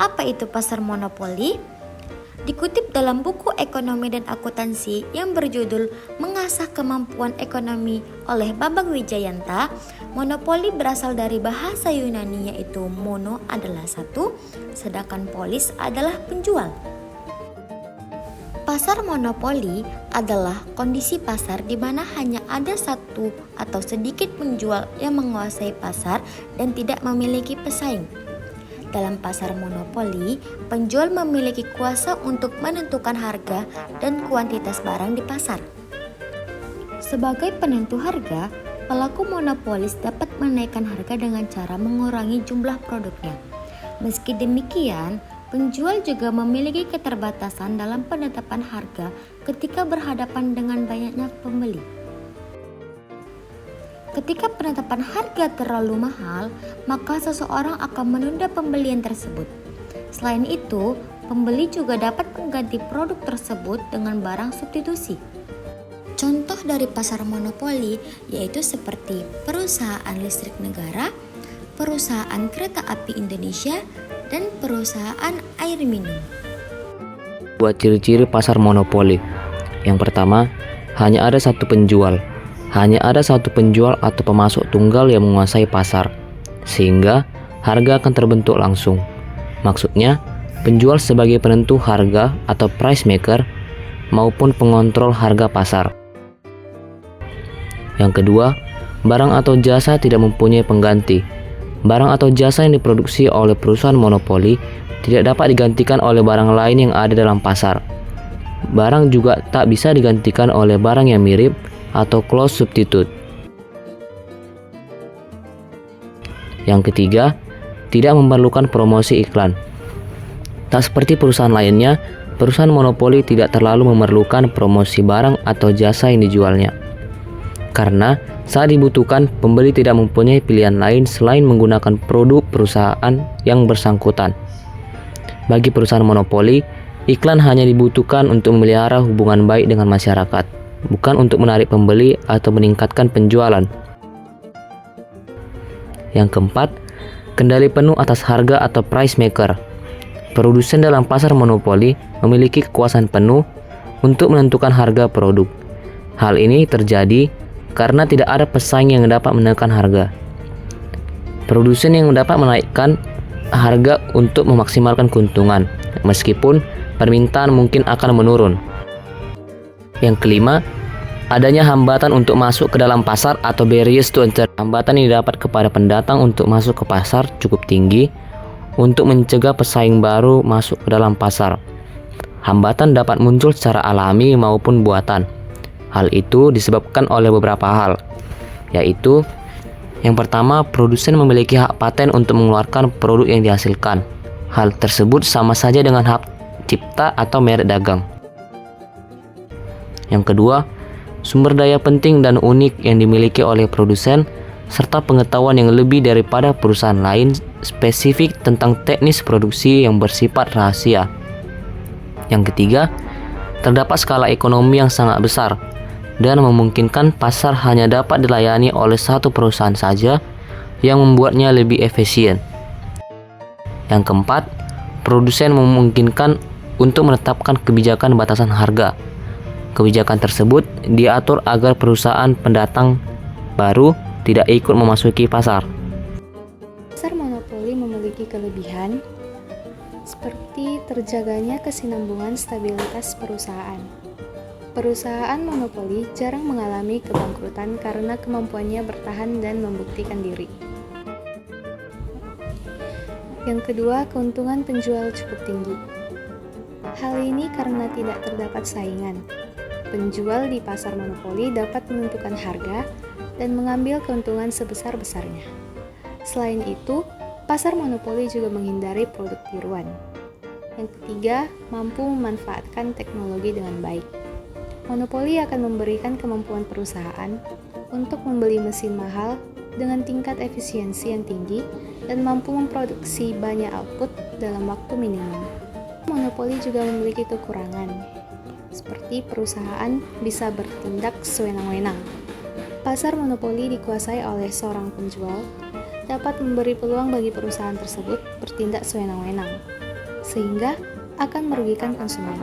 Apa itu pasar monopoli? Dikutip dalam buku Ekonomi dan Akuntansi yang berjudul Mengasah Kemampuan Ekonomi oleh Bambang Wijayanta, monopoli berasal dari bahasa Yunani yaitu mono adalah satu, sedangkan polis adalah penjual. Pasar monopoli adalah kondisi pasar di mana hanya ada satu atau sedikit penjual yang menguasai pasar dan tidak memiliki pesaing. Dalam pasar monopoli, penjual memiliki kuasa untuk menentukan harga dan kuantitas barang di pasar. Sebagai penentu harga, pelaku monopolis dapat menaikkan harga dengan cara mengurangi jumlah produknya. Meski demikian, penjual juga memiliki keterbatasan dalam penetapan harga ketika berhadapan dengan banyaknya pembeli. Ketika penetapan harga terlalu mahal, maka seseorang akan menunda pembelian tersebut. Selain itu, pembeli juga dapat mengganti produk tersebut dengan barang substitusi. Contoh dari pasar monopoli yaitu seperti perusahaan listrik negara, perusahaan kereta api Indonesia, dan perusahaan air minum. Buat ciri-ciri pasar monopoli. Yang pertama, hanya ada satu penjual. Hanya ada satu penjual atau pemasok tunggal yang menguasai pasar, sehingga harga akan terbentuk langsung. Maksudnya, penjual sebagai penentu harga atau price maker maupun pengontrol harga pasar. Yang kedua, barang atau jasa tidak mempunyai pengganti. Barang atau jasa yang diproduksi oleh perusahaan monopoli tidak dapat digantikan oleh barang lain yang ada dalam pasar. Barang juga tak bisa digantikan oleh barang yang mirip atau close substitute. Yang ketiga, tidak memerlukan promosi iklan. Tak seperti perusahaan lainnya, perusahaan monopoli tidak terlalu memerlukan promosi barang atau jasa yang dijualnya. Karena saat dibutuhkan, pembeli tidak mempunyai pilihan lain selain menggunakan produk perusahaan yang bersangkutan. Bagi perusahaan monopoli, iklan hanya dibutuhkan untuk memelihara hubungan baik dengan masyarakat, bukan untuk menarik pembeli atau meningkatkan penjualan. Yang keempat, kendali penuh atas harga atau price maker. Produsen dalam pasar monopoli memiliki kekuasaan penuh untuk menentukan harga produk. Hal ini terjadi karena tidak ada pesaing yang dapat menekan harga. Produsen yang dapat menaikkan harga untuk memaksimalkan keuntungan, meskipun permintaan mungkin akan menurun. Yang kelima, adanya hambatan untuk masuk ke dalam pasar atau barriers to enter. Hambatan yang didapat kepada pendatang untuk masuk ke pasar cukup tinggi untuk mencegah pesaing baru masuk ke dalam pasar. Hambatan dapat muncul secara alami maupun buatan. Hal itu disebabkan oleh beberapa hal, yaitu yang pertama, produsen memiliki hak paten untuk mengeluarkan produk yang dihasilkan. Hal tersebut sama saja dengan hak cipta atau merek dagang. Yang kedua, sumber daya penting dan unik yang dimiliki oleh produsen, serta pengetahuan yang lebih daripada perusahaan lain spesifik tentang teknis produksi yang bersifat rahasia. Yang ketiga, terdapat skala ekonomi yang sangat besar dan memungkinkan pasar hanya dapat dilayani oleh satu perusahaan saja yang membuatnya lebih efisien. Yang keempat, produsen memungkinkan untuk menetapkan kebijakan batasan harga. Kebijakan tersebut diatur agar perusahaan pendatang baru tidak ikut memasuki pasar. Pasar monopoli memiliki kelebihan seperti terjaganya kesinambungan stabilitas perusahaan. Perusahaan monopoli jarang mengalami kebangkrutan karena kemampuannya bertahan dan membuktikan diri. Yang kedua, keuntungan penjual cukup tinggi. Hal ini karena tidak terdapat saingan. Penjual di pasar monopoli dapat menentukan harga dan mengambil keuntungan sebesar-besarnya. Selain itu, pasar monopoli juga menghindari produk tiruan. Yang ketiga, mampu memanfaatkan teknologi dengan baik. Monopoli akan memberikan kemampuan perusahaan untuk membeli mesin mahal dengan tingkat efisiensi yang tinggi dan mampu memproduksi banyak output dalam waktu minimum. Monopoli juga memiliki kekurangan, seperti perusahaan bisa bertindak sewenang-wenang. Pasar monopoli dikuasai oleh seorang penjual dapat memberi peluang bagi perusahaan tersebut bertindak sewenang-wenang. sehingga akan merugikan konsumen.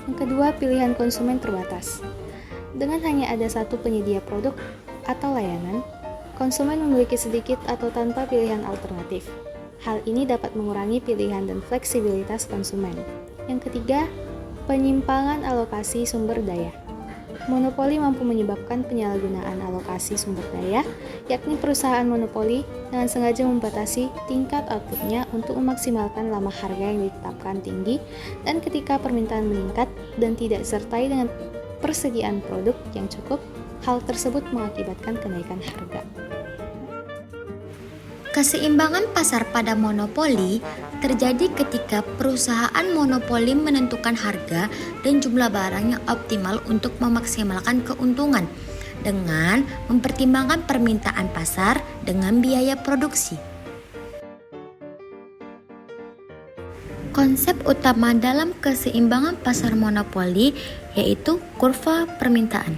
Yang kedua, pilihan konsumen terbatas. Dengan hanya ada satu penyedia produk atau layanan, konsumen memiliki sedikit atau tanpa pilihan alternatif. Hal ini dapat mengurangi pilihan dan fleksibilitas konsumen. Yang ketiga, penyimpangan alokasi sumber daya. Monopoli mampu menyebabkan penyalahgunaan alokasi sumber daya, yakni perusahaan monopoli dengan sengaja membatasi tingkat outputnya untuk memaksimalkan lama harga yang ditetapkan tinggi, dan ketika permintaan meningkat dan tidak disertai dengan persediaan produk yang cukup, hal tersebut mengakibatkan kenaikan harga. Keseimbangan pasar pada monopoli terjadi ketika perusahaan monopoli menentukan harga dan jumlah barang yang optimal untuk memaksimalkan keuntungan dengan mempertimbangkan permintaan pasar dengan biaya produksi. Konsep utama dalam keseimbangan pasar monopoli yaitu kurva permintaan.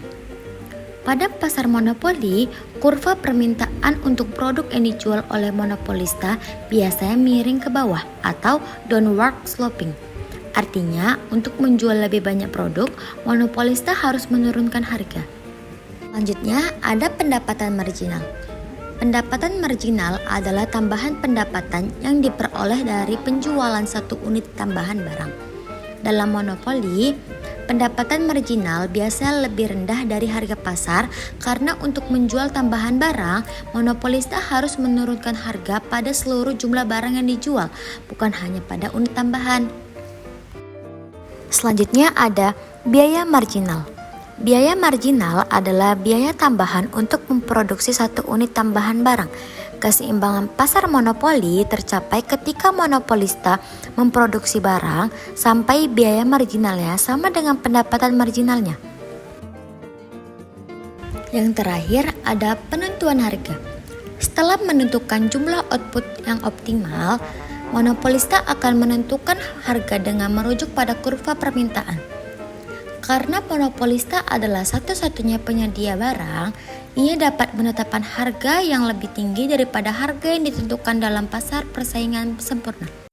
Pada pasar monopoli, kurva permintaan untuk produk yang dijual oleh monopolista biasanya miring ke bawah atau downward sloping. Artinya, untuk menjual lebih banyak produk, monopolista harus menurunkan harga. Selanjutnya, ada pendapatan marginal. Pendapatan marginal adalah tambahan pendapatan yang diperoleh dari penjualan satu unit tambahan barang. Dalam monopoli, pendapatan marginal biasanya lebih rendah dari harga pasar karena untuk menjual tambahan barang, monopolista harus menurunkan harga pada seluruh jumlah barang yang dijual, bukan hanya pada unit tambahan. Selanjutnya ada biaya marginal. Biaya marginal adalah biaya tambahan untuk memproduksi satu unit tambahan barang. Keseimbangan pasar monopoli tercapai ketika monopolista memproduksi barang sampai biaya marginalnya sama dengan pendapatan marginalnya. Yang terakhir ada penentuan harga. Setelah menentukan jumlah output yang optimal, monopolista akan menentukan harga dengan merujuk pada kurva permintaan. Karena monopolista adalah satu-satunya penyedia barang, ia dapat menetapkan harga yang lebih tinggi daripada harga yang ditentukan dalam pasar persaingan sempurna.